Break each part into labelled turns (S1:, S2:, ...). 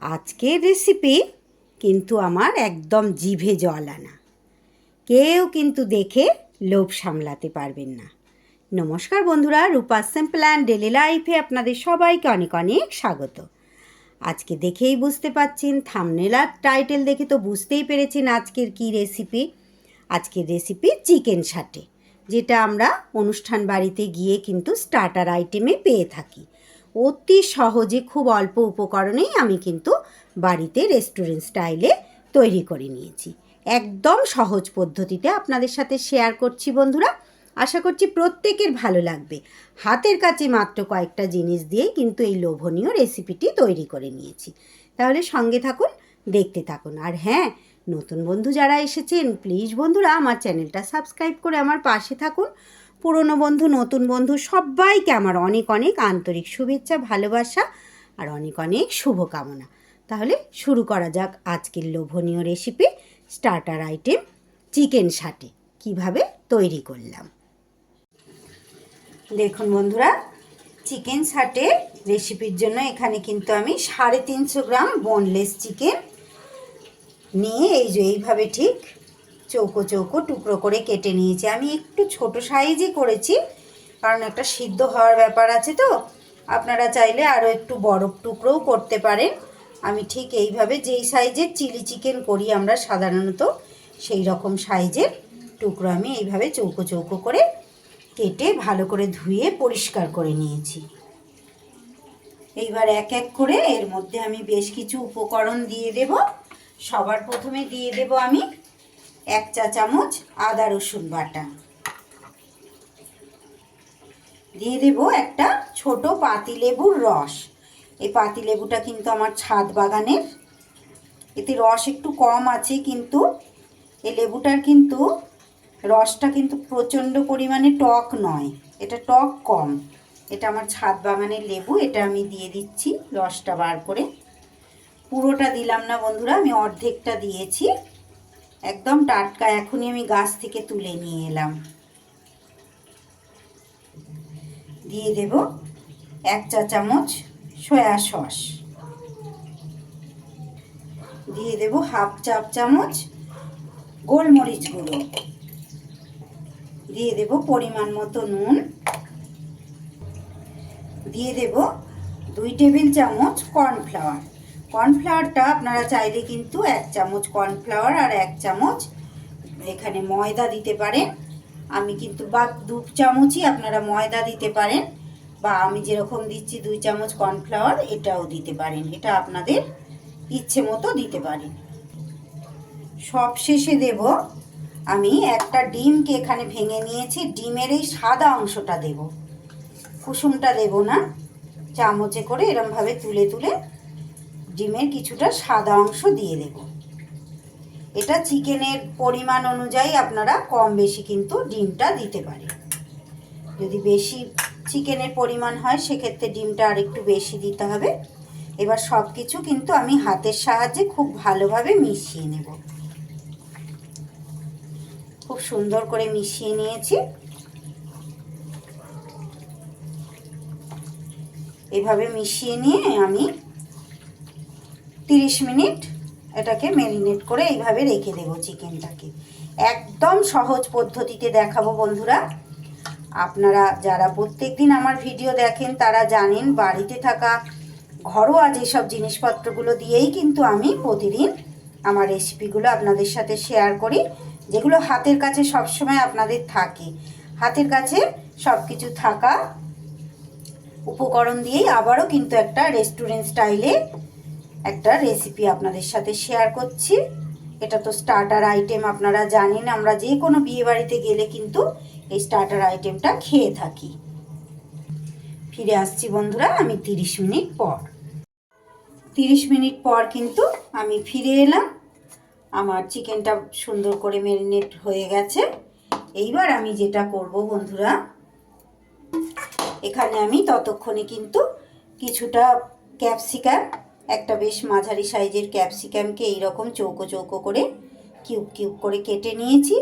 S1: আজকের রেসিপি কিন্তু আমার একদম জিভে জল আনা। কেউ কিন্তু দেখে লোভ সামলাতে পারবেন না। নমস্কার বন্ধুরা, রূপাস সিম্পল অ্যান্ড ডেলি লাইফে আপনাদের সবাইকে অনেক অনেক স্বাগত। আজকে দেখেই বুঝতে পাচ্ছেন, থাম্বনেল আর টাইটেল দেখে তো বুঝতেই পেরেছেন আজকের কি রেসিপি। আজকের রেসিপি চিকেন সাটে, যেটা আমরা অনুষ্ঠান বাড়িতে গিয়ে কিন্তু স্টার্টার আইটেমে পেয়ে থাকি। অতি সহজে খুব অল্প উপকরণেই আমি কিন্তু বাড়িতে রেস্টুরেন্ট স্টাইলে তৈরি করে নিয়েছি। একদম সহজ পদ্ধতিতে আপনাদের সাথে শেয়ার করছি বন্ধুরা। আশা করছি প্রত্যেকের ভালো লাগবে। হাতের কাছে মাত্র কয়েকটা জিনিস দিয়েই কিন্তু এই লোভনীয় রেসিপিটি তৈরি করে নিয়েছি। তাহলে সঙ্গে থাকুন, দেখতে থাকুন। আর হ্যাঁ, নতুন বন্ধু যারা এসেছেন, প্লিজ বন্ধুরা আমার চ্যানেলটা সাবস্ক্রাইব করে আমার পাশে থাকুন। পুরনো বন্ধু, নতুন বন্ধু সবাইকে আমার অনেক অনেক আন্তরিক শুভেচ্ছা, ভালোবাসা আর অনেক অনেক শুভকামনা। তাহলে শুরু করা যাক আজকের লোভনীয় রেসিপি, স্টার্টার আইটেম চিকেন সাটে কিভাবে তৈরি করলাম। দেখুন বন্ধুরা, চিকেন সাটে রেসিপির জন্য এখানে কিন্তু আমি 350 গ্রাম বোনলেস চিকেন নিয়ে এইভাবে ঠিক চৌকো চৌকো টুকরো করে কেটে নিয়েছি। আমি একটু ছোট সাইজই করেছি, কারণ একটা সিদ্ধ হওয়ার ব্যাপার আছে, তো আপনারা চাইলে আরও একটু বড় টুকরোও করতে পারেন। আমি ঠিক এইভাবে যেই সাইজের চিলি চিকেন করি আমরা সাধারণত, সেই রকম সাইজের টুকরো আমি এইভাবে চৌকো চৌকো করে কেটে ভালো করে ধুয়ে পরিষ্কার করে নিয়েছি। এইবার এক এক করে এর মধ্যে আমি বেশ কিছু উপকরণ দিয়ে দেব। সবার প্রথমে দিয়ে দেব আমি 1 চা চামচ আদা রসুন বাটা, দিয়ে দেব একটা ছোট পাতিলেবুর রস। এই পাতিলেবুটা কিন্তু আমার ছাদ বাগানের, এতে রস একটু কম আছে, কিন্তু এই লেবুটার কিন্তু রসটা কিন্তু প্রচণ্ড পরিমাণে টক নয়, এটা টক কম। এটা আমার ছাদ বাগানের লেবু, এটা আমি দিয়ে দিচ্ছি রসটা বার করে। পুরোটা দিলাম না বন্ধুরা, আমি অর্ধেকটা দিয়েছি। একদম টাটকা, এখনই আমি গাছ থেকে তুলে নিয়ে এলাম। দিয়ে দেব 1 চা চামচ সয়া সস, দিয়ে দেব হাফ চা চামচ গোলমরিচ গুঁড়ো, দিয়ে দেব পরিমাণ মতো নুন, দিয়ে দেব 2 টেবিল চামচ কর্নফ্লাওয়ার। কর্নফ্লাওয়ারটা আপনারা চাইলে কিন্তু 1 চামচ কর্নফ্লাওয়ার আর 1 চামচ এখানে ময়দা দিতে পারেন। আমি কিন্তু 2 চামচই আপনারা ময়দা দিতে পারেন, বা আমি যেরকম দিচ্ছি 2 চামচ কর্নফ্লাওয়ার এটাও দিতে পারেন, এটা আপনাদের ইচ্ছে মতো দিতে পারেন। সব শেষে দেব আমি একটা ডিমকে এখানে ভেঙে নিয়েছি, ডিমের এই সাদা অংশটা দেব, কুসুমটা দেব না। চামচে করে এরমভাবে তুলে তুলে ডিমের কিছুটা সাদা অংশ দিয়ে দেব। এটা চিকেনের পরিমাণ অনুযায়ী আপনারা কম বেশি কিন্তু ডিমটা দিতে পারেন। যদি বেশি চিকেনের পরিমাণ হয় সেক্ষেত্রে ডিমটা আর একটু বেশি দিতে হবে। এবার সব কিছু কিন্তু আমি হাতের সাহায্যে খুব ভালোভাবে মিশিয়ে নেব। খুব সুন্দর করে মিশিয়ে নিয়েছি। এভাবে মিশিয়ে নিয়ে আমি 30 মিনিট এটাকে ম্যারিনেট করে এইভাবে রেখে দেব চিকেনটাকে। একদম সহজ পদ্ধতিতে দেখাবো বন্ধুরা। আপনারা যারা প্রত্যেকদিন আমার ভিডিও দেখেন তারা জানেন, বাড়িতে থাকা ঘরোয়া যেসব জিনিসপত্রগুলো দিয়েই কিন্তু আমি প্রতিদিন আমার রেসিপিগুলো আপনাদের সাথে শেয়ার করি, যেগুলো হাতের কাছে সবসময় আপনাদের থাকে। হাতের কাছে সব কিছু থাকা উপকরণ দিয়েই আবারও কিন্তু একটা রেস্টুরেন্ট স্টাইলে একটা রেসিপি আপনাদের সাথে শেয়ার করছি। এটা তো স্টার্টার আইটেম, আপনারা জানেন আমরা যে কোনো বিয়ে বাড়িতে গেলে কিন্তু এই স্টার্টার আইটেমটা খেয়ে থাকি। ফিরে আসছি বন্ধুরা আমি 30 মিনিট পর। 30 মিনিট পর কিন্তু আমি ফিরে এলাম। আমার চিকেনটা সুন্দর করে ম্যারিনেট হয়ে গেছে। এইবার আমি যেটা করব বন্ধুরা, এখানে আমি ততক্ষণে কিন্তু কিছুটা ক্যাপসিকাম, একটা বেশ মাঝারি সাইজের ক্যাপসিকামকে এইরকম চৌকো চৌকো করে কিউব কিউব করে কেটে নিয়েছি,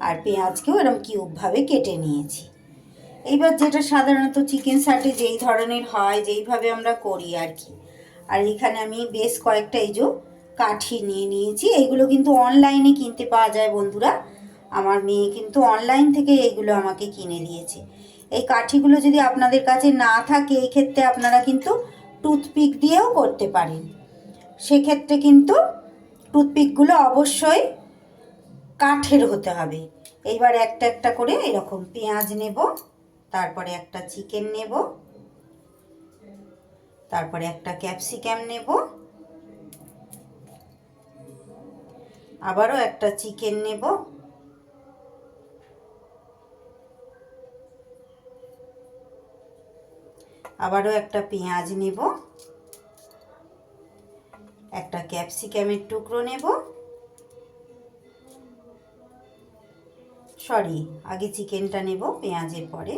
S1: আর পেঁয়াজকেও এরকম কিউবভাবে কেটে নিয়েছি। এইবার যেটা সাধারণত চিকেন সাটে যেই ধরনের হয়, যেইভাবে আমরা করি আর কি, আর এখানে আমি বেশ কয়েকটা এই যে কাঠি নিয়ে নিয়েছি। এইগুলো কিন্তু অনলাইনে কিনতে পাওয়া যায় বন্ধুরা। আমার মেয়ে কিন্তু অনলাইন থেকে এইগুলো আমাকে কিনে দিয়েছে। এই কাঠিগুলো যদি আপনাদের কাছে না থাকে, এই ক্ষেত্রে আপনারা কিন্তু টুথপিক দিয়েও করতে পারেন। সেক্ষেত্রে কিন্তু টুথপিকগুলো অবশ্যই কাঠের হতে হবে। এইবার একটা একটা করে এরকম পেঁয়াজ নেব, তারপরে একটা চিকেন নেব, তারপরে একটা ক্যাপসিকাম নেব, আবারও একটা চিকেন নেব, আবারও একটা পেঁয়াজ নেব, একটা ক্যাপসিকামের টুকরো নেব, সরি আগে চিকেনটা নেব পেঁয়াজের পরে,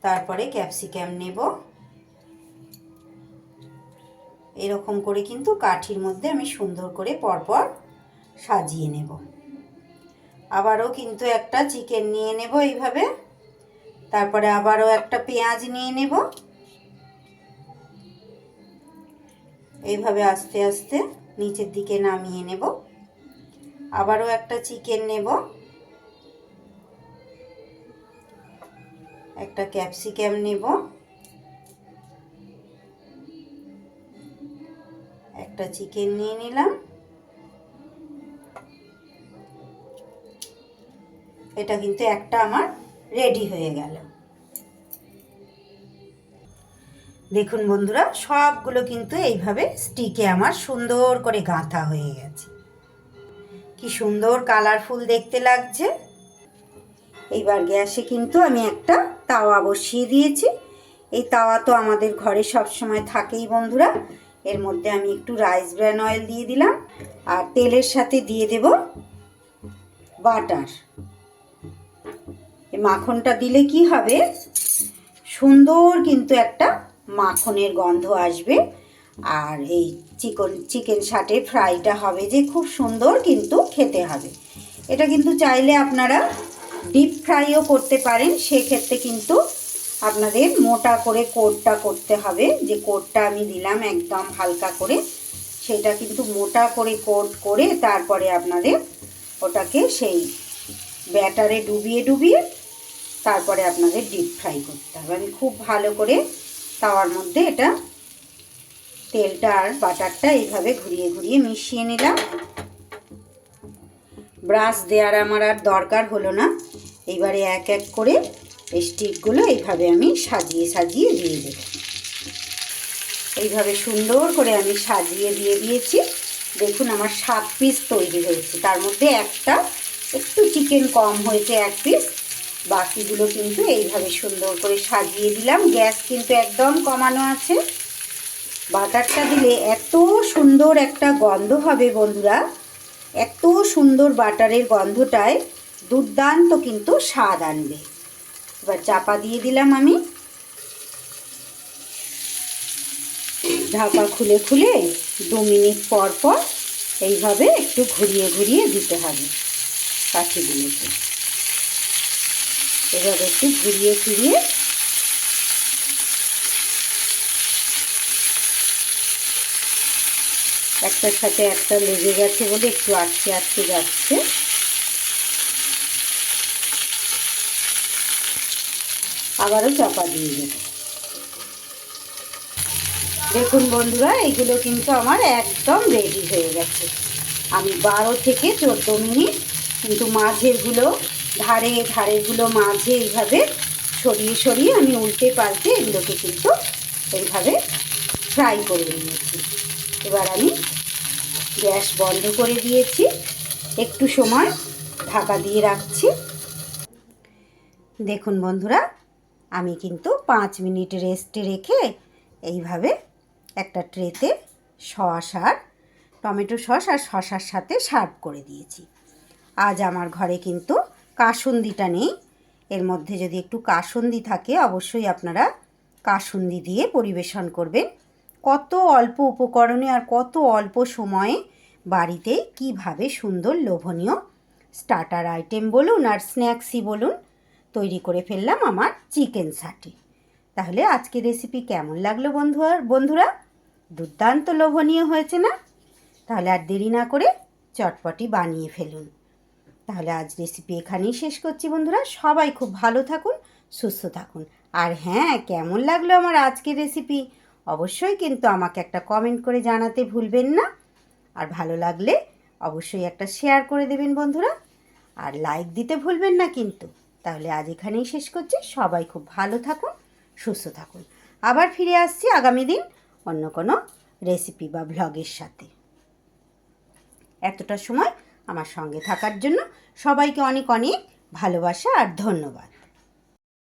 S1: তারপরে ক্যাপসিকাম নেব। এরকম করে কিন্তু কাঠির মধ্যে আমি সুন্দর করে পরপর সাজিয়ে নেব। আবারও কিন্তু একটা চিকেন নিয়ে নেব এইভাবে, তারপরে আবারও একটা পেঁয়াজ নিয়ে নেব, এইভাবে আস্তে আস্তে নিচের দিকে নামিয়ে নেব। আবারও একটা চিকেন নেব, একটা ক্যাপসিকাম নেব, একটা চিকেন নিয়ে নিলাম। এটা কিন্তু একটা আমার রেডি হয়ে গেল। দেখুন বন্ধুরা, সবগুলো কিন্তু এইভাবে স্টিকে আমার সুন্দর করে গাঁথা হয়ে গেছে। কি সুন্দর কালারফুল দেখতে লাগছে। এইবার গ্যাসে কিন্তু আমি একটা তাওয়া বসিয়ে দিয়েছি। এই তাওয়া তো আমাদের ঘরে সবসময় থাকেই বন্ধুরা। এর মধ্যে আমি একটু রাইস ব্র্যান অয়েল দিয়ে দিলাম, আর তেলের সাথে দিয়ে দেব বাটার। এই মাখনটা দিলে কি হবে, সুন্দর কিন্তু একটা মাখনের গন্ধ আসবে। আর এই চিকেন সাটে ফ্রাইটা হবে যে খুব সুন্দর কিন্তু খেতে হবে। এটা কিন্তু চাইলে আপনারা ডিপ ফ্রাইও করতে পারেন। সেক্ষেত্রে কিন্তু আপনাদের মোটা করে কোটটা করতে হবে। যে কোটটা আমি দিলাম একদম হালকা করে, সেটা কিন্তু মোটা করে কোট করে তারপরে আপনাদের ওটাকে সেই ব্যাটারে ডুবিয়ে ডুবিয়ে তারপরে আপনাদের ডিপ ফ্রাই করতে হবে। আমি খুব ভালো করে তাওয়ার মধ্যে এটা তেলটা আর বাটারটা এইভাবে ঘুরিয়ে ঘুরিয়ে মিশিয়ে নিলাম। ব্রাশ দেওয়ার আমার আর দরকার হলো না। এইবারে এক এক করে স্টিকগুলো এইভাবে আমি সাজিয়ে সাজিয়ে দিয়ে দেব। এইভাবে সুন্দর করে আমি সাজিয়ে দিয়ে দিয়েছি। দেখুন আমার 7 পিস তৈরি হয়েছে। তার মধ্যে একটা একটু চিকেন কম হয়েছে, 1 পিস। বাকিগুলো কিন্তু এইভাবে সুন্দর করে সাজিয়ে দিলাম। গ্যাস কিন্তু একদম কমানো আছে। বাটারটা দিলে এত সুন্দর একটা গন্ধ হবে বন্ধুরা, এত সুন্দর বাটারের গন্ধটায় দুর্দান্ত কিন্তু স্বাদ আনবে। এবার চাপা দিয়ে দিলাম আমি। ঢাকা খুলে খুলে 2 মিনিট পর পর এইভাবে একটু ঘুরিয়ে ঘুরিয়ে দিতে হবে কাঠিগুলোকে। এভাবে একটু ঘুরিয়ে ফিরিয়ে একটার সাথে একটা লেগে গেছে বলে একটু আটকে আটকে যাচ্ছে। আবারও চাপা দিয়ে দেব। দেখুন বন্ধুরা, এইগুলো কিন্তু আমার একদম রেডি হয়ে গেছে। আমি 12 থেকে 14 মিনিট কিন্তু মাঝেরগুলো ধারেগুলো মাঝে এইভাবে সরিয়ে সরিয়ে আমি উল্টে পাল্টে এগুলোকে কিন্তু এইভাবে ফ্রাই করে নিয়েছি। এবার আমি গ্যাস বন্ধ করে দিয়েছি, একটু সময় ঢাকা দিয়ে রাখছি। দেখুন বন্ধুরা, আমি কিন্তু 5 মিনিট রেস্টে রেখে এইভাবে একটা ট্রেতে সস আর টমেটো সস আর শসার সাথে সার্ভ করে দিয়েছি। আজ আমার ঘরে কিন্তু কাসুন্দিটা নেই। এর মধ্যে যদি একটু কাসুন্দি থাকে অবশ্যই আপনারা কাসুন্দি দিয়ে পরিবেশন করবেন। কত অল্প উপকরণে আর কত অল্প সময়ে বাড়িতে কিভাবে সুন্দর লোভনীয় স্টার্টার আইটেম বলুন আর স্ন্যাক্সই বলুন তৈরি করে ফেললাম আমার চিকেন সাটে। তাহলে আজকের রেসিপি কেমন লাগলো বন্ধুরা? দুর্দান্ত লোভনীয় হয়েছে না? তাহলে আর দেরি না করে চটপটি বানিয়ে ফেলুন। তাহলে আজ রেসিপি এখানেই শেষ করছি বন্ধুরা। সবাই খুব ভালো থাকুন, সুস্থ থাকুন। আর হ্যাঁ, কেমন লাগলো আমার আজকের রেসিপি অবশ্যই কিন্তু আমাকে একটা কমেন্ট করে জানাতে ভুলবেন না। আর ভালো লাগলে অবশ্যই একটা শেয়ার করে দেবেন বন্ধুরা, আর লাইক দিতে ভুলবেন না কিন্তু। তাহলে আজ এখানেই শেষ করছি। সবাই খুব ভালো থাকুন, সুস্থ থাকুন। আবার ফিরে আসছি আগামী দিন অন্য কোনো রেসিপি বা ভ্লগের সাথে। এতটা সময় আমার সঙ্গে থাকার জন্য সবাইকে অনেক অনেক ভালোবাসা আর ধন্যবাদ।